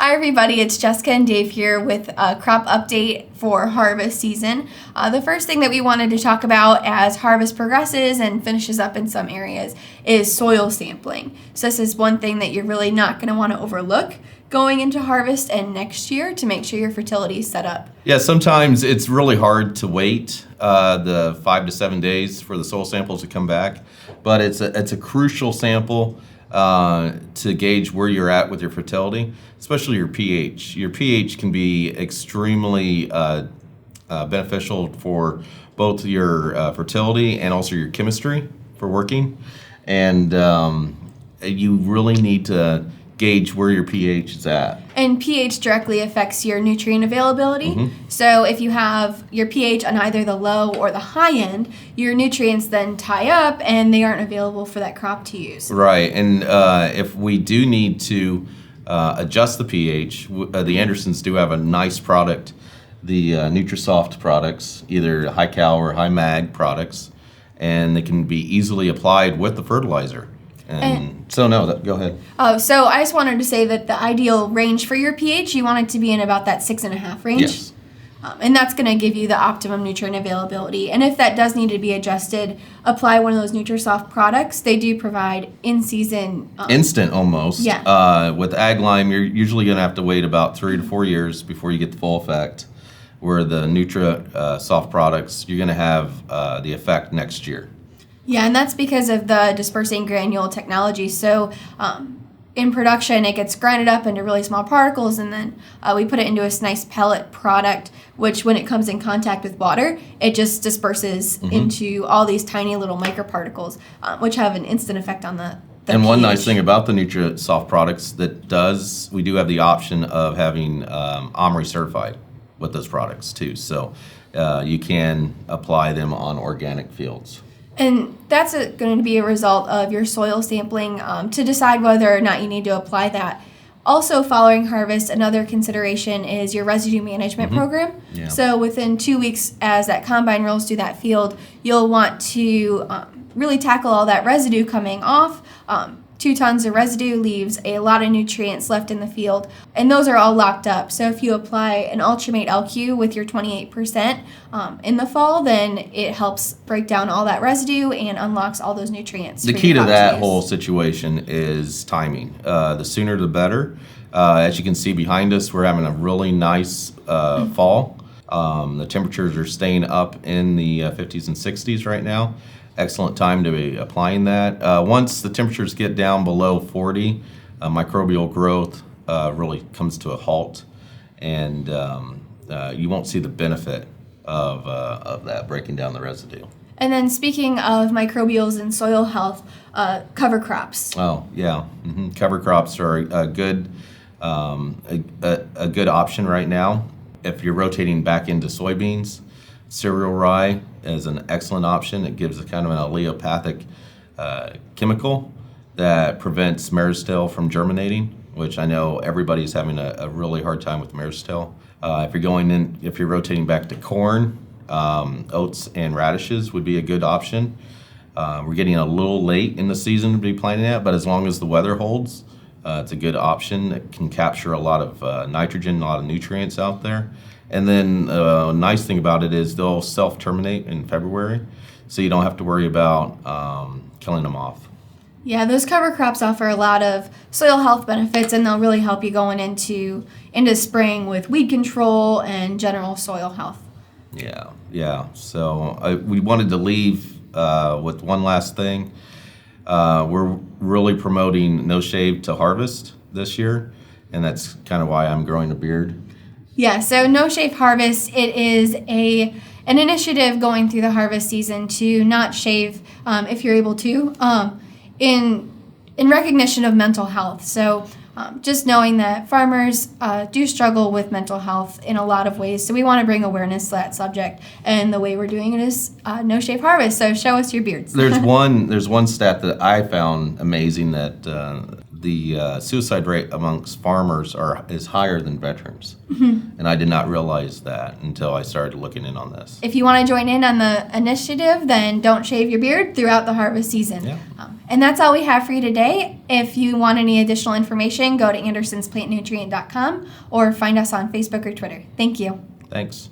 Hi everybody, it's Jessica and Dave here with a crop update for harvest season. The first thing that we wanted to talk about as harvest progresses and finishes up in some areas is soil sampling. So this is one thing that you're really not going to want to overlook going into harvest and next year to make sure your fertility is set up. Yeah, sometimes it's really hard to wait the 5 to 7 days for the soil samples to come back, but it's a crucial sample to gauge where you're at with your fertility, especially your pH. Your pH can be extremely beneficial for both your fertility and also your chemistry for working. And you really need to gauge where your pH is at. And pH directly affects your nutrient availability. Mm-hmm. So if you have your pH on either the low or the high end, your nutrients then tie up and they aren't available for that crop to use. Right, and if we do need to adjust the pH, the Andersons do have a nice product, the Nutrisoft products, either high cal or high mag products, and they can be easily applied with the fertilizer. Go ahead. So I just wanted to say that the ideal range for your pH, you want it to be in about that 6.5 range. Yes. And that's going to give you the optimum nutrient availability. And if that does need to be adjusted, apply one of those Nutrisoft products. They do provide in-season... instant almost. Yeah. With Ag Lime, you're usually going to have to wait about 3 to 4 years before you get the full effect. Where the Nutrisoft products, you're going to have the effect next year. Yeah, and that's because of the dispersing granule technology. So in production, it gets grinded up into really small particles, and then we put it into a nice pellet product, which when it comes in contact with water, it just disperses into all these tiny little microparticles, which have an instant effect on the And pH. one nice thing about the Nutrisoft products we do have the option of having OMRI certified with those products too. So you can apply them on organic fields. And that's going to be a result of your soil sampling to decide whether or not you need to apply that. Also, following harvest, another consideration is your residue management program. Yeah. So within 2 weeks, as that combine rolls through that field, you'll want to really tackle all that residue coming off. 2 tons of residue leaves a lot of nutrients left in the field, and those are all locked up. So if you apply an Ultramate LQ with your 28% in the fall, then it helps break down all that residue and unlocks all those nutrients. The key to that whole situation is timing. The sooner the better. As you can see behind us, we're having a really nice fall. The temperatures are staying up in the 50s and 60s right now. Excellent time to be applying that. Once the temperatures get down below 40, microbial growth really comes to a halt, and you won't see the benefit of that breaking down the residue. And then speaking of microbials and soil health, cover crops. Oh yeah, cover crops are a good option right now. If you're rotating back into soybeans, cereal rye is an excellent option. It gives a kind of an allelopathic chemical that prevents Maristelle from germinating, which I know everybody's having a really hard time with Maristelle. If you're rotating back to corn, oats and radishes would be a good option. We're getting a little late in the season to be planting that, but as long as the weather holds, it's a good option. It can capture a lot of nitrogen, a lot of nutrients out there. And then a nice thing about it is they'll self-terminate in February, so you don't have to worry about killing them off. Yeah, those cover crops offer a lot of soil health benefits, and they'll really help you going into spring with weed control and general soil health. Yeah. So we wanted to leave with one last thing. We're really promoting no shave to harvest this year, and that's kind of why I'm growing a beard. Yeah, so No Shave Harvest, it is an initiative going through the harvest season to not shave if you're able to, in recognition of mental health. So just knowing that farmers do struggle with mental health in a lot of ways. So we want to bring awareness to that subject, and the way we're doing it is No Shave Harvest. So show us your beards. There's one stat that I found amazing, that the suicide rate amongst farmers is higher than veterans. And I did not realize that until I started looking in on this. If you want to join in on the initiative, then don't shave your beard throughout the harvest season. Yeah. And that's all we have for you today. If you want any additional information, go to andersonsplantnutrient.com or find us on Facebook or Twitter. Thank you. Thanks.